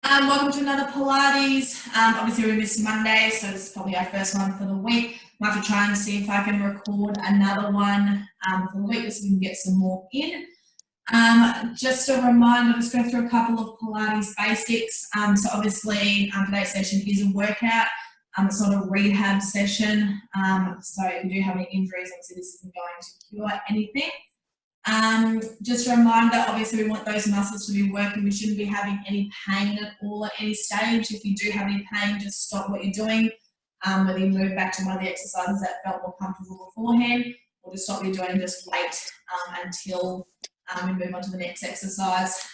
Welcome to another Pilates. Obviously we missed Monday, so this is probably our first one for the week. Might have to try and see if I can record another one for the week so we can get some more in. Just a reminder, let's go through a couple of Pilates basics. So obviously today's session is a workout. It's not a rehab session. So if you do have any injuries, obviously this isn't going to cure anything. Just a reminder, obviously we want those muscles to be working. We shouldn't be having any pain at all at any stage. If you do have any pain, just stop what you're doing. Whether you move back to one of the exercises that felt more comfortable beforehand, or just stop what you're doing and just wait until we move on to the next exercise.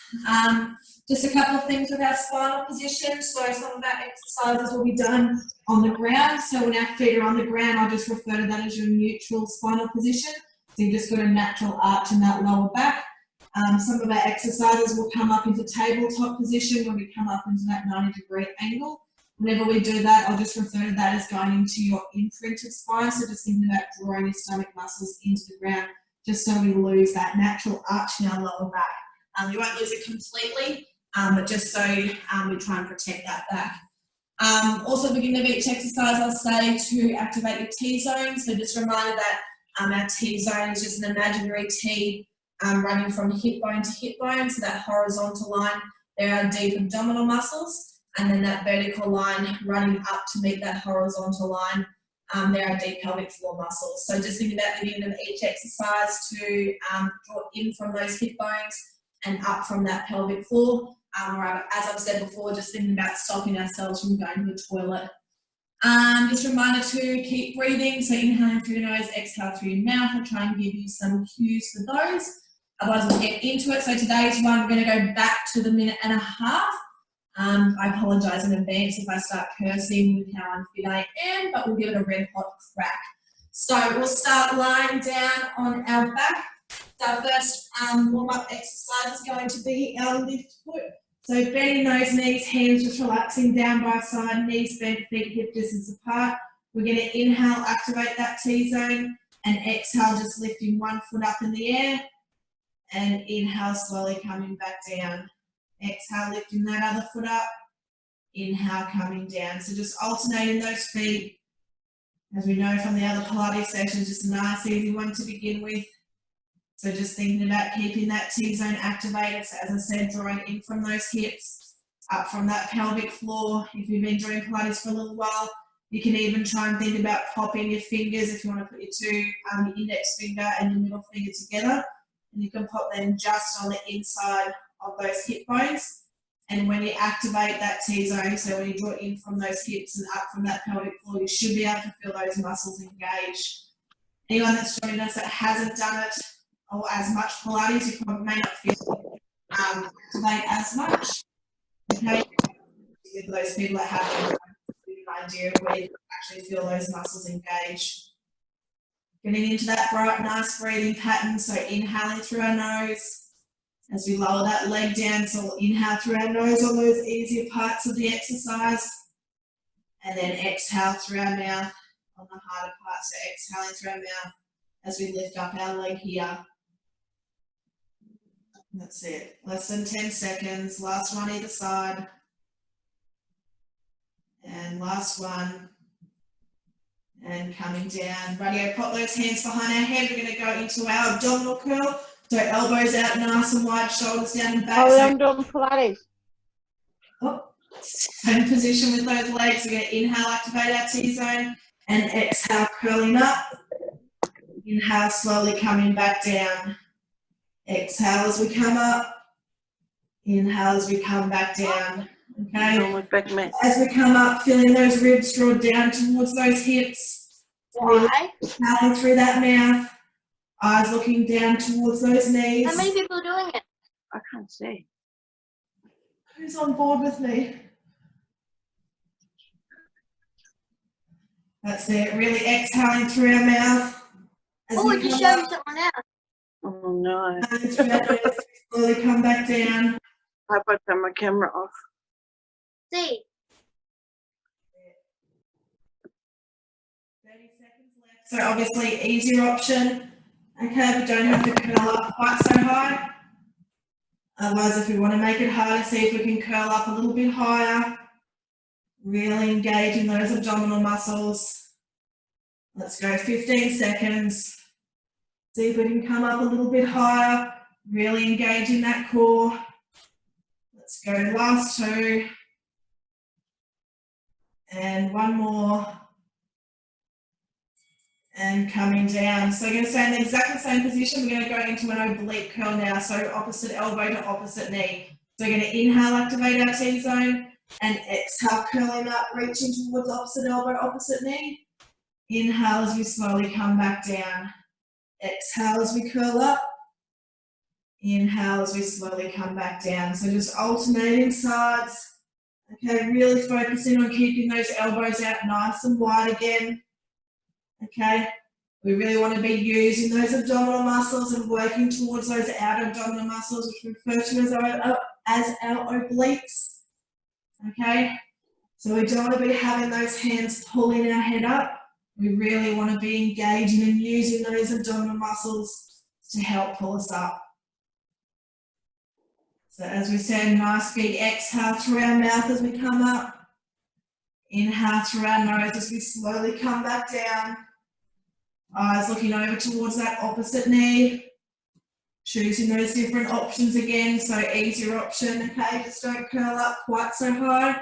Just a couple of things with our spinal position. So some of our exercises will be done on the ground. So when our feet are on the ground, I'll just refer to that as your neutral spinal position. So you just got a natural arch in that lower back. Some of our exercises will come up into tabletop position when we come up into that 90-degree angle. Whenever we do that, I'll just refer to that as going into your imprinted spine. So just thinking about drawing your stomach muscles into the ground, just so we lose that natural arch in our lower back. You won't lose it completely, but just so we try and protect that back. Also, at the beginning of each exercise, I'll say to activate your T-zone. So just a reminder that our T-zone is just an imaginary T running from hip bone to hip bone. So that horizontal line, there are deep abdominal muscles. And then that vertical line running up to meet that horizontal line, there are deep pelvic floor muscles. So just think about the beginning of each exercise to draw in from those hip bones and up from that pelvic floor. Or as I've said before, just thinking about stopping ourselves from going to the toilet. Just a reminder to keep breathing. So inhaling through your nose, exhale through your mouth. I'll try and give you some cues for those. Otherwise we'll get into it. So today's one, we're going to go back to the minute and a half. I apologise in advance if I start cursing with how unfit I am, but we'll give it a red hot crack. So we'll start lying down on our back. So our first warm-up exercise is going to be our lift foot. So bending those knees, hands just relaxing down by side, knees bent, feet hip distance apart. We're going to inhale, activate that T-zone, and exhale, just lifting one foot up in the air, and inhale, slowly coming back down. Exhale, lifting that other foot up. Inhale, coming down. So just alternating those feet. As we know from the other Pilates sessions, just a nice, easy one to begin with. So just thinking about keeping that T-zone activated. So as I said, drawing in from those hips, up from that pelvic floor. If you've been doing Pilates for a little while, you can even try and think about popping your fingers if you want to put your your index finger and your middle finger together. And you can pop them just on the inside of those hip bones. And when you activate that T-zone, so when you draw in from those hips and up from that pelvic floor, you should be able to feel those muscles engage. Anyone that's joined us that hasn't done it or as much Pilates, you probably may not feel activate as much. Okay, with those people that have an idea of where you actually feel those muscles engage. Getting into that bright, nice breathing pattern. So inhaling through our nose as we lower that leg down. So we'll inhale through our nose on those easier parts of the exercise. And then exhale through our mouth on the harder parts. So exhaling through our mouth as we lift up our leg here. That's it. Less than 10 seconds. Last one either side. And last one. And coming down. Radio, pop those hands behind our head. We're going to go into our abdominal curl. So elbows out nice and wide, shoulders down and back. Oh, I'm doing Pilates. Oh, same position with those legs. We're going to inhale, activate our T-zone, and exhale, curling up. Inhale, slowly coming back down. Exhale as we come up. Inhale as we come back down. Okay. As we come up, feeling those ribs draw down towards those hips. Inhaling through that mouth. Eyes looking down towards those knees. How many people are doing it? I can't see. Who's on board with me? That's it. Really exhaling through our mouth. Oh, it just showed me someone else. Oh no. Slowly come back down. I hope I turn my camera off. See. 30 seconds left. So obviously easier option. Okay, but don't have to curl up quite so high. Otherwise, if we want to make it harder, see if we can curl up a little bit higher. Really engage in those abdominal muscles. Let's go 15 seconds. See if we can come up a little bit higher. Really engage in that core. Let's go last 2. And 1 more. And coming down. So you're going to stay in the exact same position. We're going to go into an oblique curl now. So opposite elbow to opposite knee. So we're going to inhale, activate our T-zone, and exhale, curling up, reaching towards opposite elbow, opposite knee. Inhale as we slowly come back down. Exhale as we curl up. Inhale as we slowly come back down. So just alternating sides. Okay, really focusing on keeping those elbows out nice and wide again. Okay, we really want to be using those abdominal muscles and working towards those outer abdominal muscles, which we refer to as our obliques. Okay, so we don't want to be having those hands pulling our head up. We really want to be engaging and using those abdominal muscles to help pull us up. So as we said, nice big exhale through our mouth as we come up. Inhale through our nose as we slowly come back down. Eyes looking over towards that opposite knee. Choosing those different options again, so easier option, okay? Just don't curl up quite so high.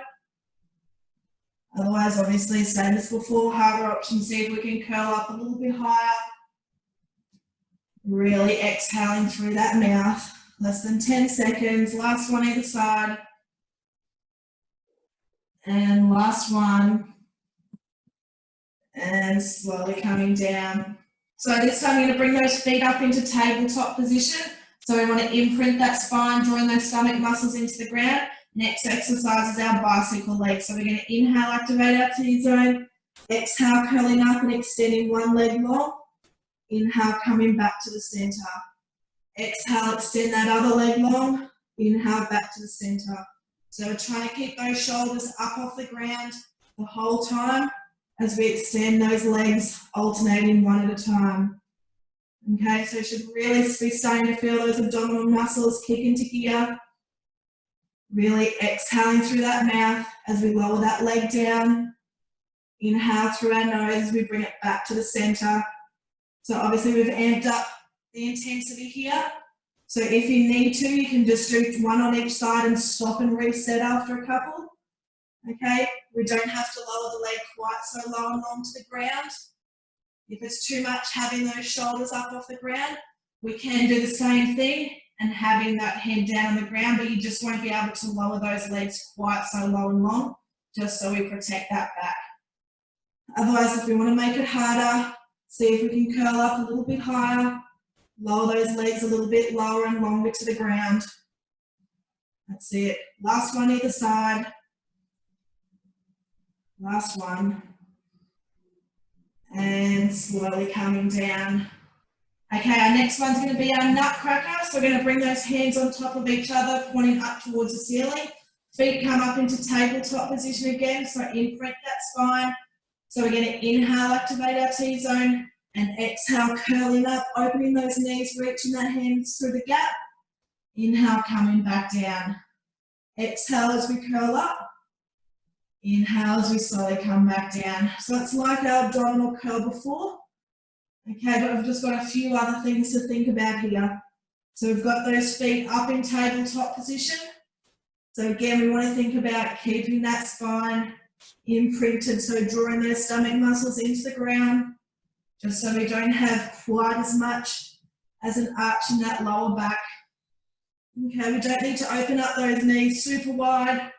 Otherwise, obviously, same as before, harder option, see if we can curl up a little bit higher. Really exhaling through that mouth. Less than 10 seconds, last one either side. And last one. And slowly coming down. So this time you're going to bring those feet up into tabletop position. So we want to imprint that spine, drawing those stomach muscles into the ground. Next exercise is our bicycle leg. So we're going to inhale, activate our T-zone. Exhale, curling up and extending one leg long. Inhale, coming back to the center. Exhale, extend that other leg long. Inhale, back to the center. So we're trying to keep those shoulders up off the ground the whole time as we extend those legs, alternating one at a time. Okay, so you should really be starting to feel those abdominal muscles kick into gear. Really exhaling through that mouth as we lower that leg down. Inhale through our nose as we bring it back to the center. So obviously we've amped up the intensity here. So if you need to, you can just do one on each side and stop and reset after a couple. Okay, we don't have to lower the leg quite so low and long to the ground. If it's too much having those shoulders up off the ground, we can do the same thing and having that head down on the ground, but you just won't be able to lower those legs quite so low and long, just so we protect that back. Otherwise, if we want to make it harder, see if we can curl up a little bit higher, lower those legs a little bit lower and longer to the ground. That's it. Last one either side. Last one. And slowly coming down. Okay, our next one's going to be our Nutcracker. So we're going to bring those hands on top of each other, pointing up towards the ceiling. Feet come up into tabletop position again, so imprint that spine. So we're going to inhale, activate our T-zone, and exhale, curling up, opening those knees, reaching that hands through the gap. Inhale, coming back down. Exhale as we curl up. Inhale as we slowly come back down. So it's like our abdominal curl before. Okay, but we've just got a few other things to think about here. So we've got those feet up in tabletop position. So again, we want to think about keeping that spine imprinted, so drawing those stomach muscles into the ground, just so we don't have quite as much as an arch in that lower back. Okay, we don't need to open up those knees super wide,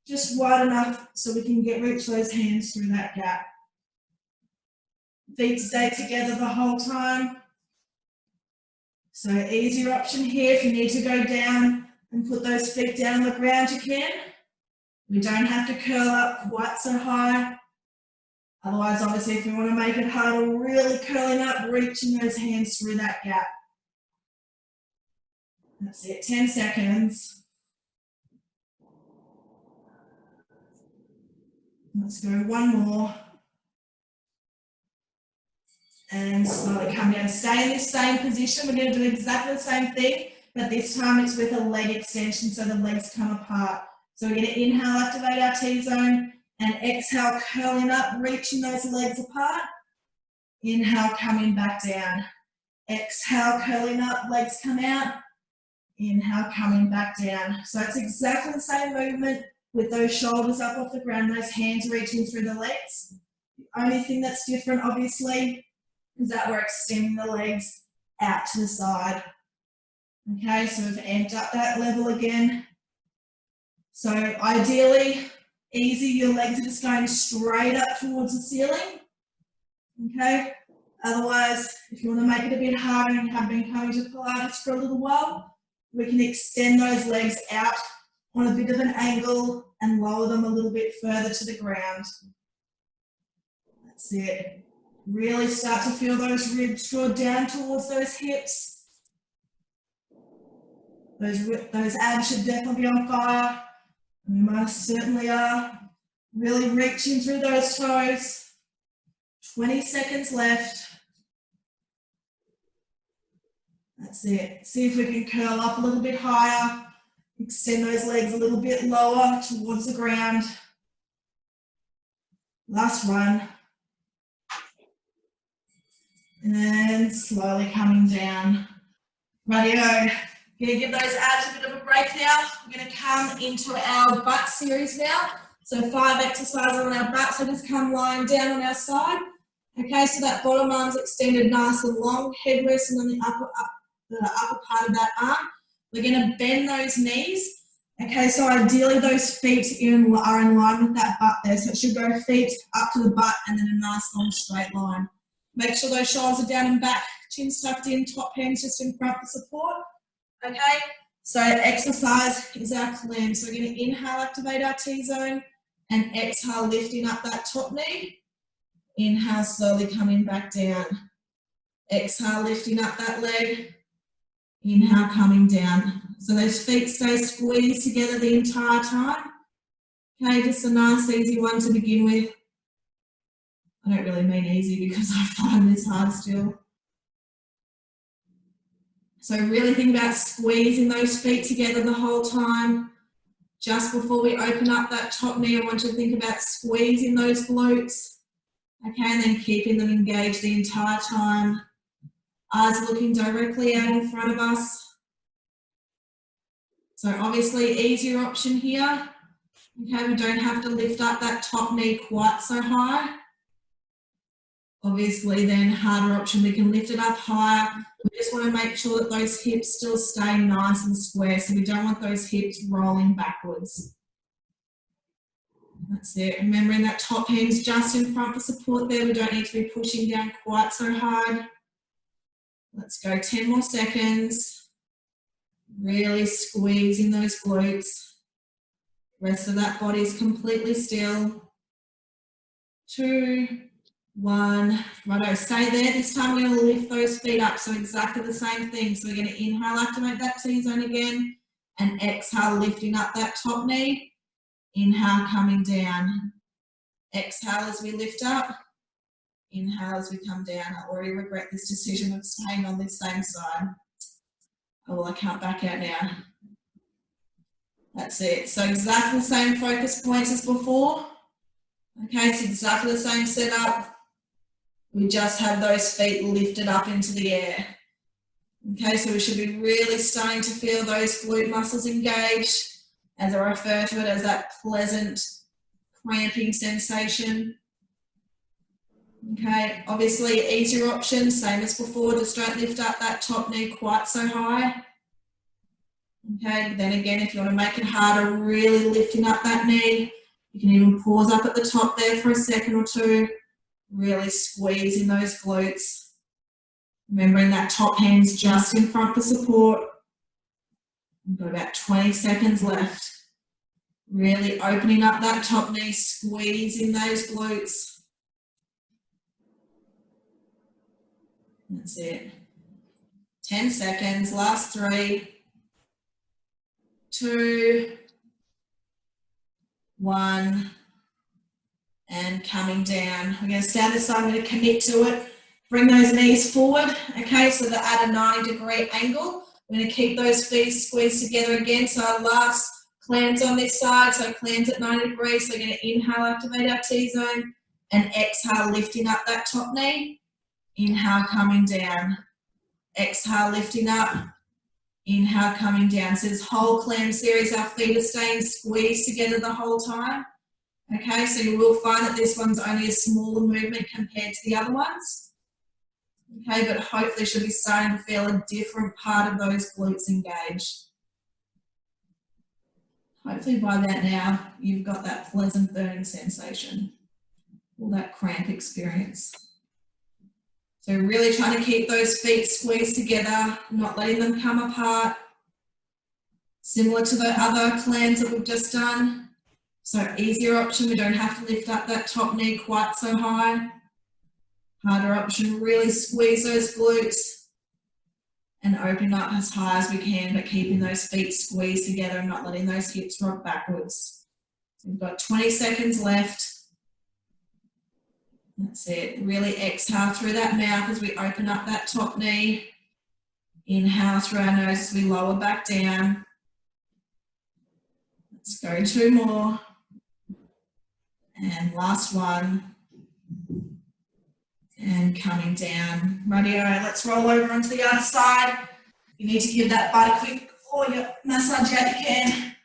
just wide enough so we can reach those hands through that gap. Feet stay together the whole time. So easier option here, if you need to go down and put those feet down on the ground, you can. We don't have to curl up quite so high. Otherwise, obviously, if we want to make it harder, we're really curling up, reaching those hands through that gap. That's it, 10 seconds. Let's go one more. And slowly come down. Stay in this same position. We're going to do exactly the same thing, but this time it's with a leg extension, so the legs come apart. So we're going to inhale, activate our T-zone, and exhale, curling up, reaching those legs apart. Inhale, coming back down. Exhale, curling up, legs come out. Inhale, coming back down. So it's exactly the same movement with those shoulders up off the ground, those hands reaching through the legs. The only thing that's different, obviously, is that we're extending the legs out to the side. Okay, so we've amped up that level again. So ideally, easy, your legs are just going straight up towards the ceiling. Okay, otherwise, if you want to make it a bit harder and you have been coming to Pilates for a little while, we can extend those legs out on a bit of an angle and lower them a little bit further to the ground. That's it. Really start to feel those ribs draw down towards those hips. Those abs should definitely be on fire. And they most certainly are. Really reaching through those toes. 20 seconds left. That's it. See if we can curl up a little bit higher. Extend those legs a little bit lower towards the ground. Last one. And slowly coming down. Rightio. We're going to give those abs a bit of a break now. We're going to come into our butt series now. So 5 exercises on our butt. So just come lying down on our side. Okay, so that bottom arm's extended nice and long, head resting on the upper part of that arm. We're going to bend those knees. Okay, so ideally those feet are in line with that butt there. So it should go feet up to the butt and then a nice long straight line. Make sure those shoulders are down and back, chin's tucked in, top hands just in front for support. Okay, so exercise is our clam. So we're going to inhale, activate our T-zone, and exhale, lifting up that top knee. Inhale, slowly coming back down. Exhale, lifting up that leg. Inhale, coming down. So those feet stay squeezed together the entire time. Okay, just a nice easy one to begin with. I don't really mean easy because I find this hard still. So really think about squeezing those feet together the whole time. Just before we open up that top knee, I want you to think about squeezing those glutes. Okay, and then keeping them engaged the entire time. Eyes looking directly out in front of us. So obviously easier option here. Okay, we don't have to lift up that top knee quite so high. Obviously then harder option, we can lift it up higher. We just want to make sure that those hips still stay nice and square, so we don't want those hips rolling backwards. That's it. Remembering that top hand's just in front for support there. We don't need to be pushing down quite so hard. Let's go 10 more seconds. Really squeezing those glutes. Rest of that body's completely still. 2, 1. Righto, stay there. This time we're going to lift those feet up. So exactly the same thing. So we're going to inhale, activate that T-zone again. And exhale, lifting up that top knee. Inhale, coming down. Exhale as we lift up. Inhale as we come down. I already regret this decision of staying on this same side. Oh, well, I can't back out now. That's it. So exactly the same focus points as before. Okay, it's exactly the same setup. We just have those feet lifted up into the air. Okay, so we should be really starting to feel those glute muscles engaged, as I refer to it as that pleasant cramping sensation. Okay, obviously easier option, same as before, just don't lift up that top knee quite so high. Okay, then again, if you want to make it harder, really lifting up that knee. You can even pause up at the top there for a second or two, really squeezing those glutes. Remembering that top hand's just in front for support. We've got about 20 seconds left. Really opening up that top knee, squeezing those glutes. That's it. 10 seconds, last 3, 2, 1, and coming down. We're going to stand this side, I'm going to commit to it. Bring those knees forward, okay, so they're at a 90-degree angle. We're going to keep those feet squeezed together again. So our last clams on this side, so clams at 90 degrees. So we're going to inhale, activate our T-zone, and exhale, lifting up that top knee. Inhale, coming down. Exhale, lifting up. Inhale, coming down. So this whole clam series, our feet are staying squeezed together the whole time. Okay, so you will find that this one's only a smaller movement compared to the other ones. Okay, but hopefully you should be starting to feel a different part of those glutes engaged. Hopefully by that now, you've got that pleasant burning sensation or that cramp experience. So really trying to keep those feet squeezed together, not letting them come apart. Similar to the other clams that we've just done. So easier option, we don't have to lift up that top knee quite so high. Harder option, really squeeze those glutes and open up as high as we can, but keeping those feet squeezed together and not letting those hips rock backwards. So we've got 20 seconds left. That's it. Really exhale through that mouth as we open up that top knee. Inhale through our nose as we lower back down. Let's go 2 more. And last one. And coming down. Radio, let's roll over onto the other side. You need to give that butt a quick massage out you can.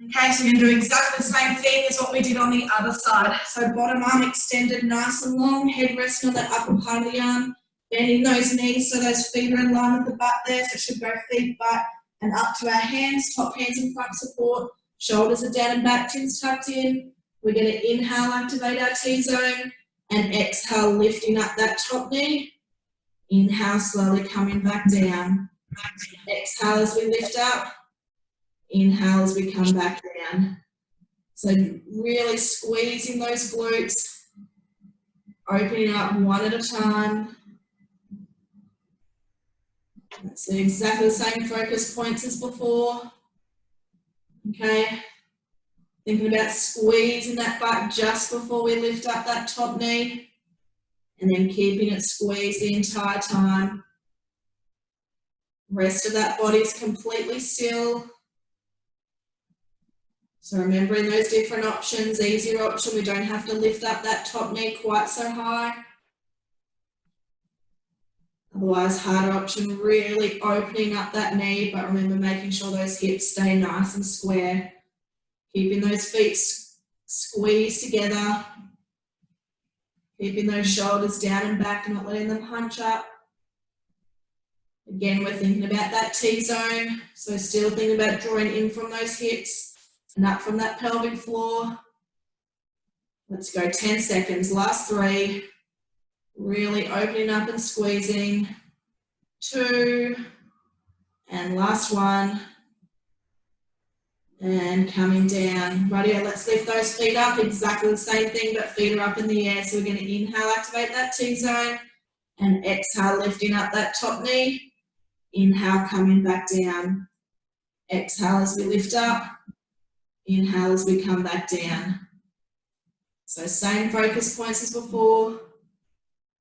Okay, so you're going to do exactly the same thing as what we did on the other side. So bottom arm extended nice and long, head resting on that upper part of the arm, bending those knees so those feet are in line with the butt there. So it should go feet, butt, and up to our hands, top hands in front support, shoulders are down and back, chins tucked in. We're going to inhale, activate our T-zone, and exhale, lifting up that top knee. Inhale, slowly coming back down. Exhale as we lift up. Inhale as we come back down. So really squeezing those glutes, opening up one at a time. That's exactly the same focus points as before. Okay. Thinking about squeezing that butt just before we lift up that top knee, and then keeping it squeezed the entire time. Rest of that body's completely still. So remembering those different options, easier option, we don't have to lift up that top knee quite so high. Otherwise, harder option, really opening up that knee, but remember making sure those hips stay nice and square. Keeping those feet squeezed together. Keeping those shoulders down and back and not letting them hunch up. Again, we're thinking about that T-zone. So still thinking about drawing in from those hips and up from that pelvic floor. Let's go 10 seconds. Last 3. Really opening up and squeezing. 2. And last 1. And coming down. Rightio, let's lift those feet up. Exactly the same thing, but feet are up in the air. So we're going to inhale, activate that T-zone. And exhale, lifting up that top knee. Inhale, coming back down. Exhale as we lift up. Inhale as we come back down. So same focus points as before.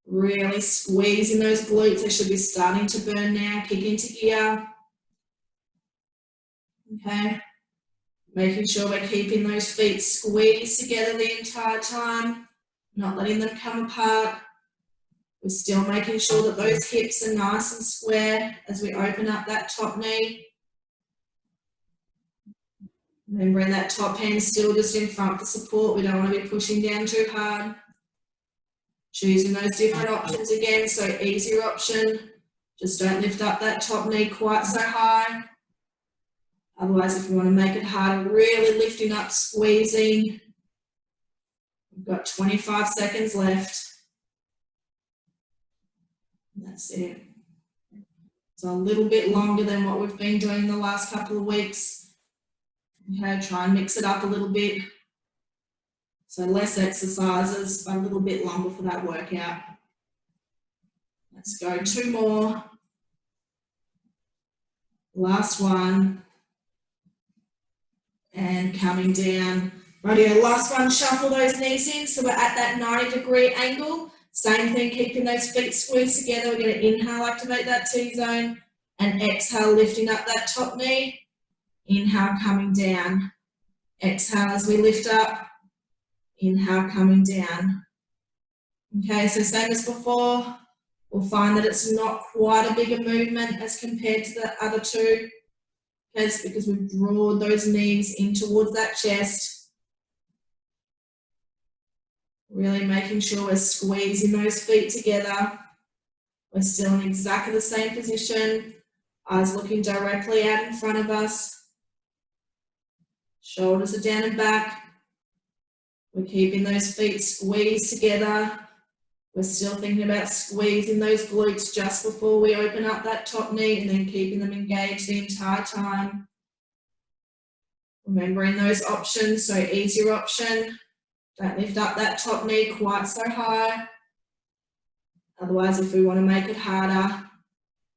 Really squeezing those glutes. They should be starting to burn now. Kick into gear. Okay. Making sure we're keeping those feet squeezed together the entire time. Not letting them come apart. We're still making sure that those hips are nice and square as we open up that top knee. Remembering that top hand still just in front for support. We don't want to be pushing down too hard. Choosing those different options again. So easier option, just don't lift up that top knee quite so high. Otherwise, if you want to make it harder, really lifting up, squeezing. We've got 25 seconds left. That's it. So a little bit longer than what we've been doing the last couple of weeks. Okay, try and mix it up a little bit. So less exercises, but a little bit longer for that workout. Let's go 2 more. Last one. And coming down. Rightio, last one, shuffle those knees in. So we're at that 90-degree angle. Same thing, keeping those feet squeezed together. We're going to inhale, activate that T-zone. And exhale, lifting up that top knee. Inhale, coming down. Exhale as we lift up. Inhale, coming down. Okay, so same as before, we'll find that it's not quite a bigger movement as compared to the other two. Okay, it's because we've drawn those knees in towards that chest. Really making sure we're squeezing those feet together. We're still in exactly the same position. Eyes looking directly out in front of us. Shoulders are down and back. We're keeping those feet squeezed together. We're still thinking about squeezing those glutes just before we open up that top knee and then keeping them engaged the entire time. Remembering those options, so easier option. Don't lift up that top knee quite so high. Otherwise, if we want to make it harder,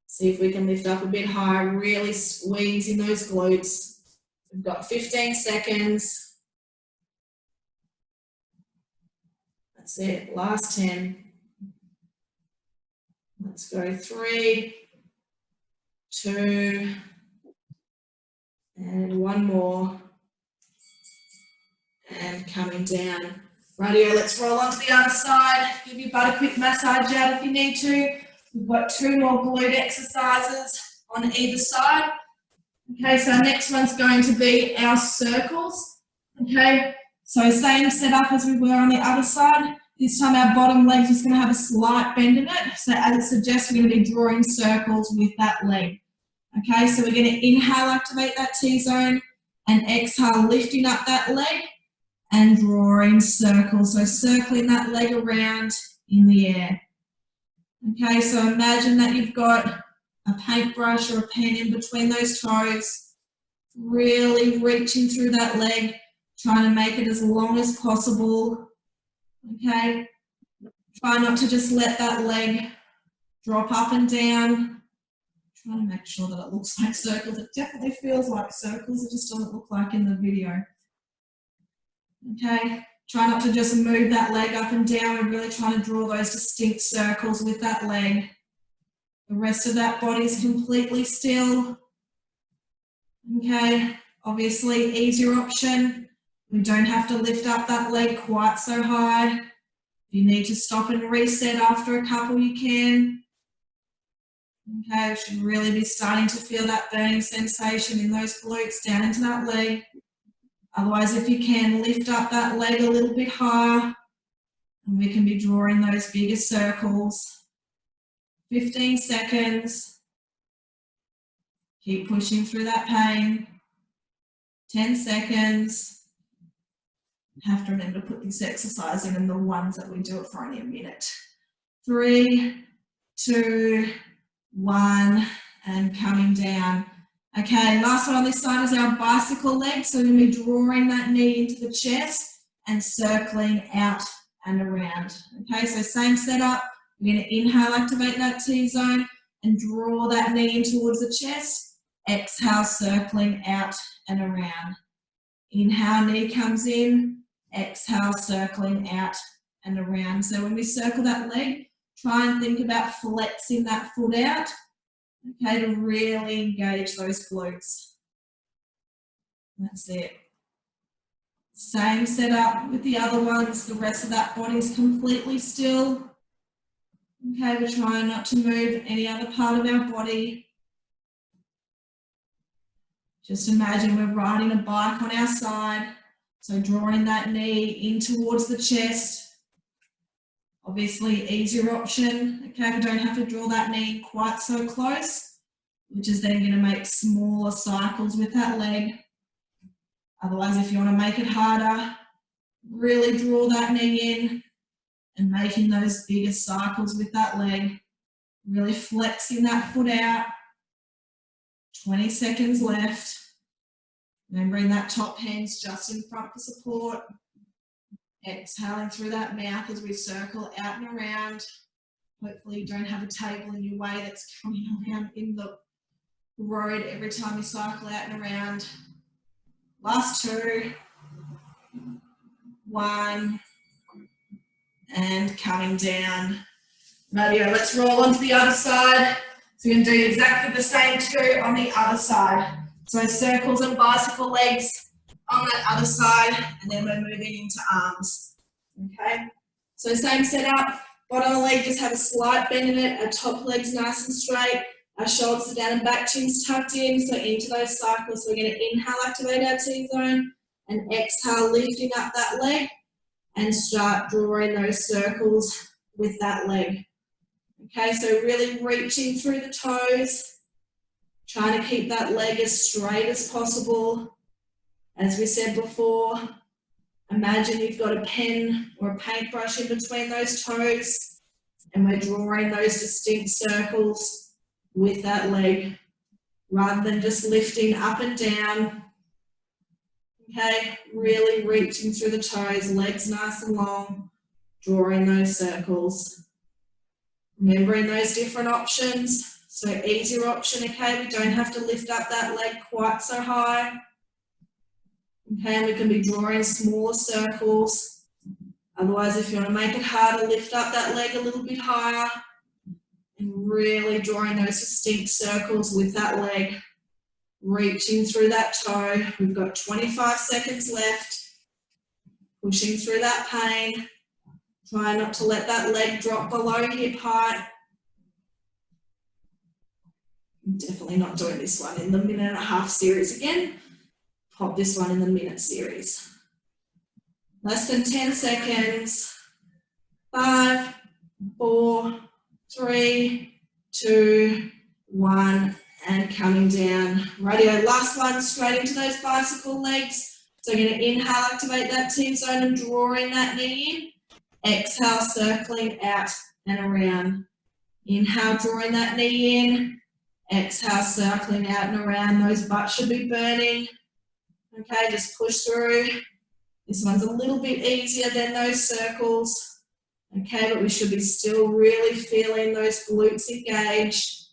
see if we can lift up a bit higher, really squeezing those glutes. We've got 15 seconds. That's it, last 10. Let's go 3, 2, and one more. And coming down. Rightio, let's roll onto the other side. Give your butt a quick massage out if you need to. We've got 2 more glute exercises on either side. Okay, so our next one's going to be our circles. Okay, so same setup as we were on the other side. This time our bottom leg's just going to have a slight bend in it. So as it suggests, we're going to be drawing circles with that leg. Okay, so we're going to inhale, activate that T-zone, and exhale, lifting up that leg and drawing circles. So circling that leg around in the air. Okay, so imagine that you've got a paintbrush or a pen in between those toes, really reaching through that leg, trying to make it as long as possible. Okay, try not to just let that leg drop up and down. Try to make sure that it looks like circles. It definitely feels like circles, it just doesn't look like in the video. Okay, try not to just move that leg up and down. We're really trying to draw those distinct circles with that leg. The rest of that body is completely still. Okay, obviously easier option. We don't have to lift up that leg quite so high. If you need to stop and reset after a couple, you can. Okay, we should really be starting to feel that burning sensation in those glutes down into that leg. Otherwise, if you can, lift up that leg a little bit higher and we can be drawing those bigger circles. 15 seconds. Keep pushing through that pain. 10 seconds. Have to remember to put this exercise in the ones that we do it for only a minute. 3, 2, 1, and coming down. Okay, last one on this side is our bicycle leg. So we're going to be drawing that knee into the chest and circling out and around. Okay, so same setup. We're going to inhale, activate that T-zone and draw that knee in towards the chest. Exhale, circling out and around. Inhale, knee comes in. Exhale, circling out and around. So when we circle that leg, try and think about flexing that foot out, okay, to really engage those glutes. That's it. Same setup with the other ones. The rest of that body is completely still. Okay, we're trying not to move any other part of our body. Just imagine we're riding a bike on our side. So drawing that knee in towards the chest. Obviously easier option. Okay, we don't have to draw that knee quite so close, which is then going to make smaller cycles with that leg. Otherwise, if you want to make it harder, really draw that knee in and making those bigger cycles with that leg. Really flexing that foot out. 20 seconds left. Remembering that top hand's just in front for support. Exhaling through that mouth as we circle out and around. Hopefully you don't have a table in your way that's coming around in the road every time you cycle out and around. Last 2. 1. And coming down. Radio, let's roll onto the other side. So we're going to do exactly the same too on the other side. So circles and bicycle legs on that other side, and then we're moving into arms. Okay, so same setup, bottom of the leg just have a slight bend in it, our top leg's nice and straight, our shoulders are down and back, chin's tucked in, so into those cycles. So we're going to inhale, activate our T-zone, and exhale, lifting up that leg, and start drawing those circles with that leg. Okay, so really reaching through the toes, trying to keep that leg as straight as possible. As we said before, imagine you've got a pen or a paintbrush in between those toes, and we're drawing those distinct circles with that leg, rather than just lifting up and down. Okay, really reaching through the toes, legs nice and long, drawing those circles. Remembering those different options. So easier option, okay, we don't have to lift up that leg quite so high. Okay, and we can be drawing smaller circles. Otherwise, if you want to make it harder, lift up that leg a little bit higher and really drawing those distinct circles with that leg, reaching through that toe. We've got 25 seconds left, pushing through that pain. Try not to let that leg drop below hip height. I'm definitely not doing this one in the minute and a half series again. Pop this one in the minute series. Less than 10 seconds. 5, 4, 3, 2, 1, and coming down. Radio, last one, straight into those bicycle legs. So you're going to inhale, activate that T-zone and drawing that knee in. Exhale, circling out and around. Inhale, drawing that knee in. Exhale, circling out and around. Those butts should be burning. Okay, just push through. This one's a little bit easier than those circles. Okay, but we should be still really feeling those glutes engaged.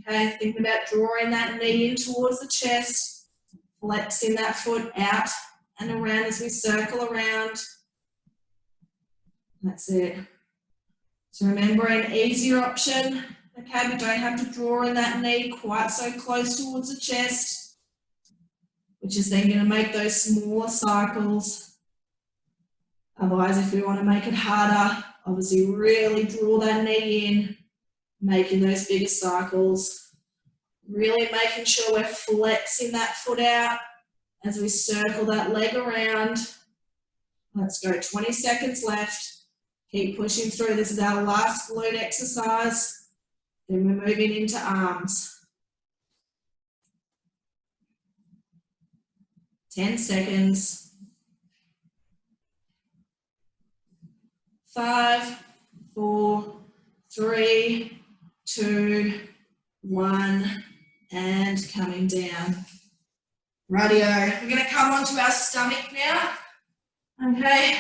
Okay, think about drawing that knee in towards the chest, flexing that foot out and around as we circle around. That's it. So remember, an easier option, okay, we don't have to draw in that knee quite so close towards the chest, which is then going to make those smaller cycles. Otherwise, if we want to make it harder, obviously really draw that knee in, making those bigger cycles, really making sure we're flexing that foot out as we circle that leg around. Let's go, 20 seconds left. Keep pushing through. This is our last glute exercise. Then we're moving into arms. 10 seconds. 5, 4, 3, 2, 1, and coming down. Rightio. We're going to come onto our stomach now. Okay.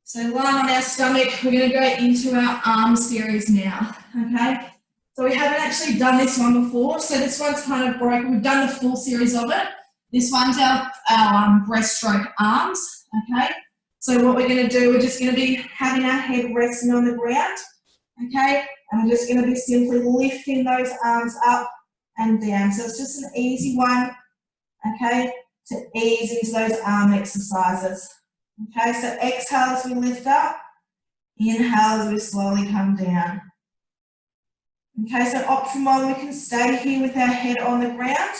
So lying on our stomach, we're going to go into our arm series now. Okay. So we haven't actually done this one before. So this one's kind of broken. We've done the full series of it. This one's our breaststroke arms. Okay. So what we're going to do, we're just going to be having our head resting on the ground. Okay. And we're just going to be simply lifting those arms up and down. So it's just an easy one. Okay. To ease into those arm exercises. Okay, so exhale as we lift up, inhale as we slowly come down. Okay, so option one, we can stay here with our head on the ground.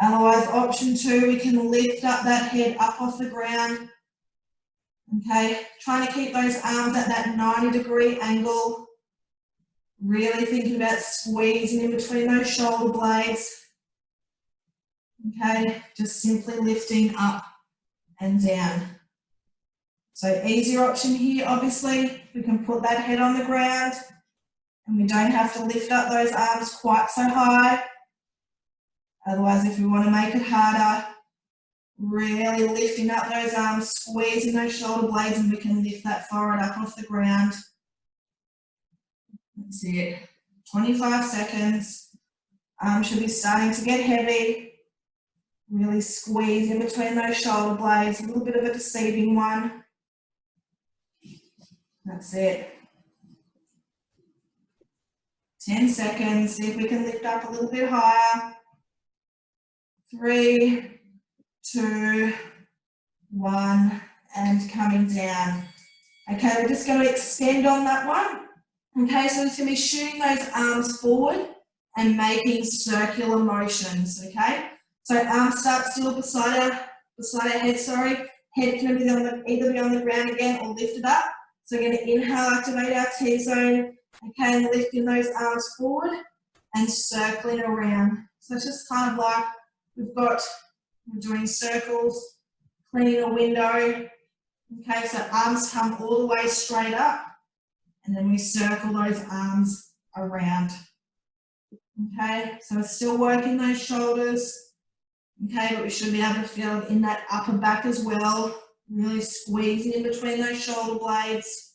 Otherwise, option two, we can lift up that head up off the ground. Okay, trying to keep those arms at that 90-degree angle. Really thinking about squeezing in between those shoulder blades. Okay, just simply lifting up and down. So easier option here, obviously, we can put that head on the ground and we don't have to lift up those arms quite so high. Otherwise, if we want to make it harder, really lifting up those arms, squeezing those shoulder blades, and we can lift that forehead up off the ground. That's it. 25 seconds. Arms should be starting to get heavy. Really squeeze in between those shoulder blades, a little bit of a deceiving one. That's it. 10 seconds. See if we can lift up a little bit higher. 3, 2, 1, and coming down. Okay, we're just going to extend on that one. Okay, so it's going to be shooting those arms forward and making circular motions, okay? So arms start still beside our head, sorry. Head can either be on the ground again or lifted up. So we're going to inhale, activate our T-zone, okay, and lifting those arms forward and circling around. So it's just kind of like we're doing circles, cleaning a window. Okay, so arms come all the way straight up and then we circle those arms around. Okay, so we're still working those shoulders. Okay, but we should be able to feel it in that upper back as well. Really squeezing in between those shoulder blades.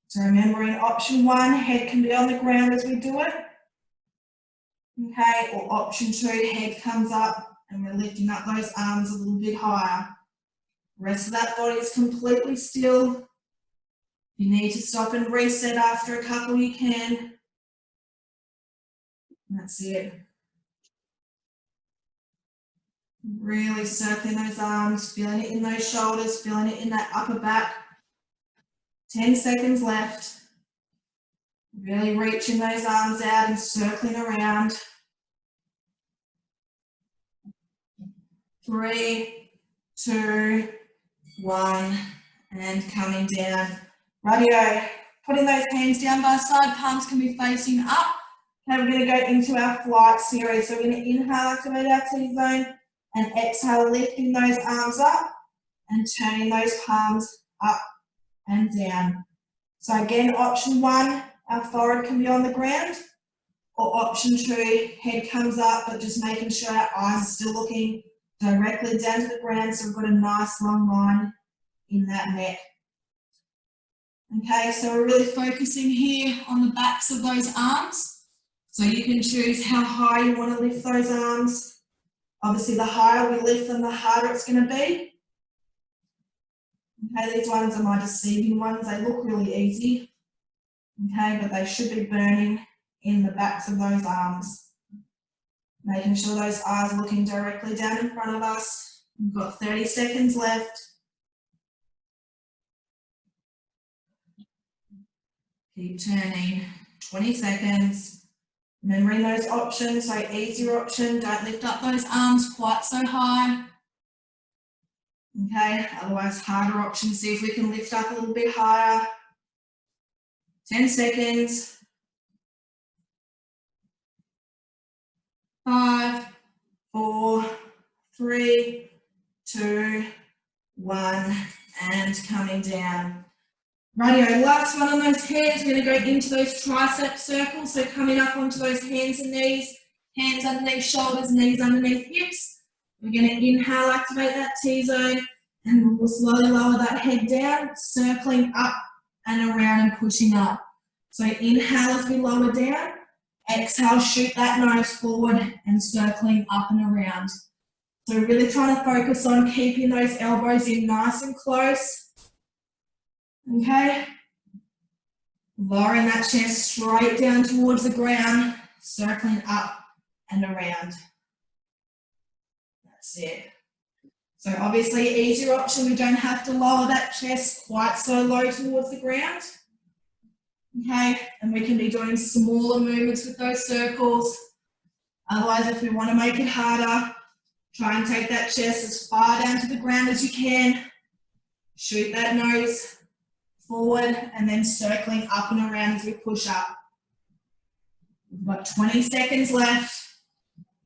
So remembering option 1, head can be on the ground as we do it. Okay, or option 2, head comes up and we're lifting up those arms a little bit higher. Rest of that body is completely still. If you need to stop and reset after a couple, you can. That's it. Really circling those arms, feeling it in those shoulders, feeling it in that upper back. 10 seconds left. Really reaching those arms out and circling around. 3, 2, 1, and coming down. Rightio, putting those hands down by side, palms can be facing up. Okay, we're going to go into our flight series. So we're going to inhale, activate our T-zone, and exhale, lifting those arms up and turning those palms up and down. So again, option 1, our forehead can be on the ground, or option 2, head comes up, but just making sure our eyes are still looking directly down to the ground, so we've got a nice long line in that neck. Okay, so we're really focusing here on the backs of those arms. So you can choose how high you want to lift those arms. Obviously, the higher we lift them, the harder it's going to be. Okay, these ones are my deceiving ones. They look really easy. Okay, but they should be burning in the backs of those arms. Making sure those eyes are looking directly down in front of us. We've got 30 seconds left. Keep turning. 20 seconds. Remembering those options, so easier option, don't lift up those arms quite so high. Okay, otherwise harder option, see if we can lift up a little bit higher. 10 seconds. 5, 4, 3, 2, 1, and coming down. Rightio, last one on those hands, we're going to go into those tricep circles, so coming up onto those hands and knees, hands underneath shoulders, knees underneath hips. We're going to inhale, activate that T-zone, and we'll slowly lower that head down, circling up and around and pushing up. So inhale as we lower down, exhale, shoot that nose forward and circling up and around. So we're really trying to focus on keeping those elbows in nice and close. Okay, lowering that chest straight down towards the ground, circling up and around. That's it. So obviously easier option, we don't have to lower that chest quite so low towards the ground. Okay, and we can be doing smaller movements with those circles. Otherwise, if we want to make it harder, try and take that chest as far down to the ground as you can. Shoot that nose forward and then circling up and around as we push up. We've got 20 seconds left.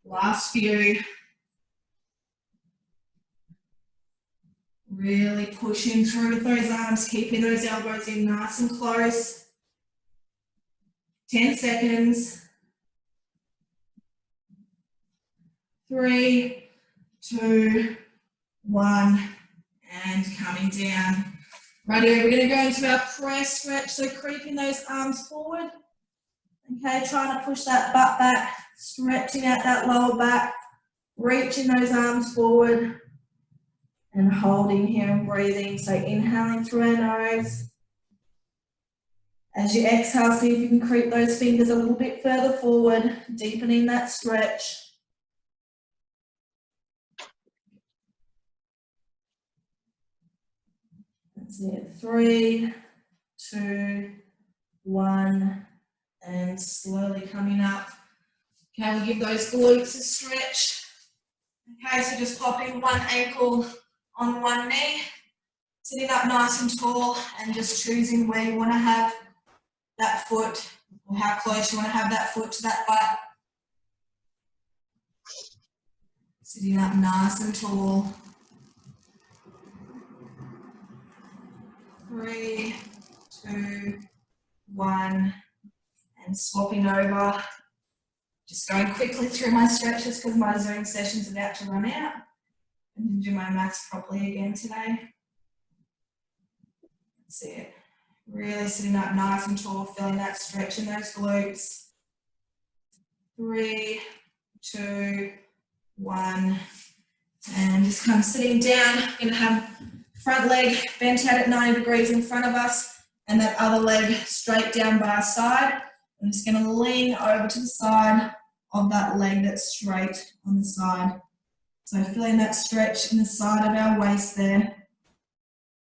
Last few. Really pushing through with those arms, keeping those elbows in nice and close. 10 seconds. 3, 2, 1, and coming down. Rightio, we're going to go into our press stretch, so creeping those arms forward. Okay, trying to push that butt back, stretching out that lower back, reaching those arms forward, and holding here and breathing. So inhaling through our nose, As you exhale, see if you can creep those fingers a little bit further forward, deepening that stretch. That's it. 3, 2, 1, and slowly coming up. Okay, we'll give those glutes a stretch. Okay, so just popping one ankle on one knee, sitting up nice and tall, and just choosing where you want to have that foot, or how close you want to have that foot to that butt. Sitting up nice and tall. 3, 2, 1, and swapping over. Just going quickly through my stretches because my Zoom session's about to run out. I didn't do my maths properly again today. That's it. Really sitting up nice and tall, feeling that stretch in those glutes. 3, 2, 1, and just come sitting down. We're going to have front leg bent out at 90 degrees in front of us, and that other leg straight down by our side. I'm just going to lean over to the side of that leg that's straight on the side. So feeling that stretch in the side of our waist there.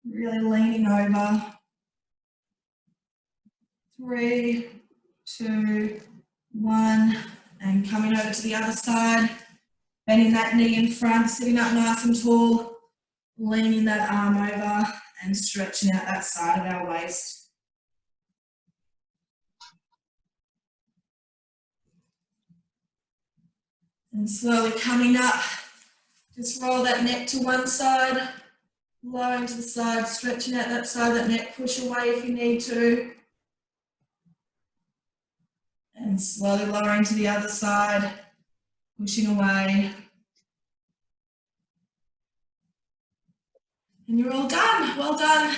Really leaning over. 3, 2, 1, and coming over to the other side. Bending that knee in front, sitting up nice and tall, leaning that arm over and stretching out that side of our waist. And slowly coming up, just roll that neck to one side, lowering to the side, stretching out that side of that neck, push away if you need to. And slowly lowering to the other side, pushing away. And you're all done. Well done.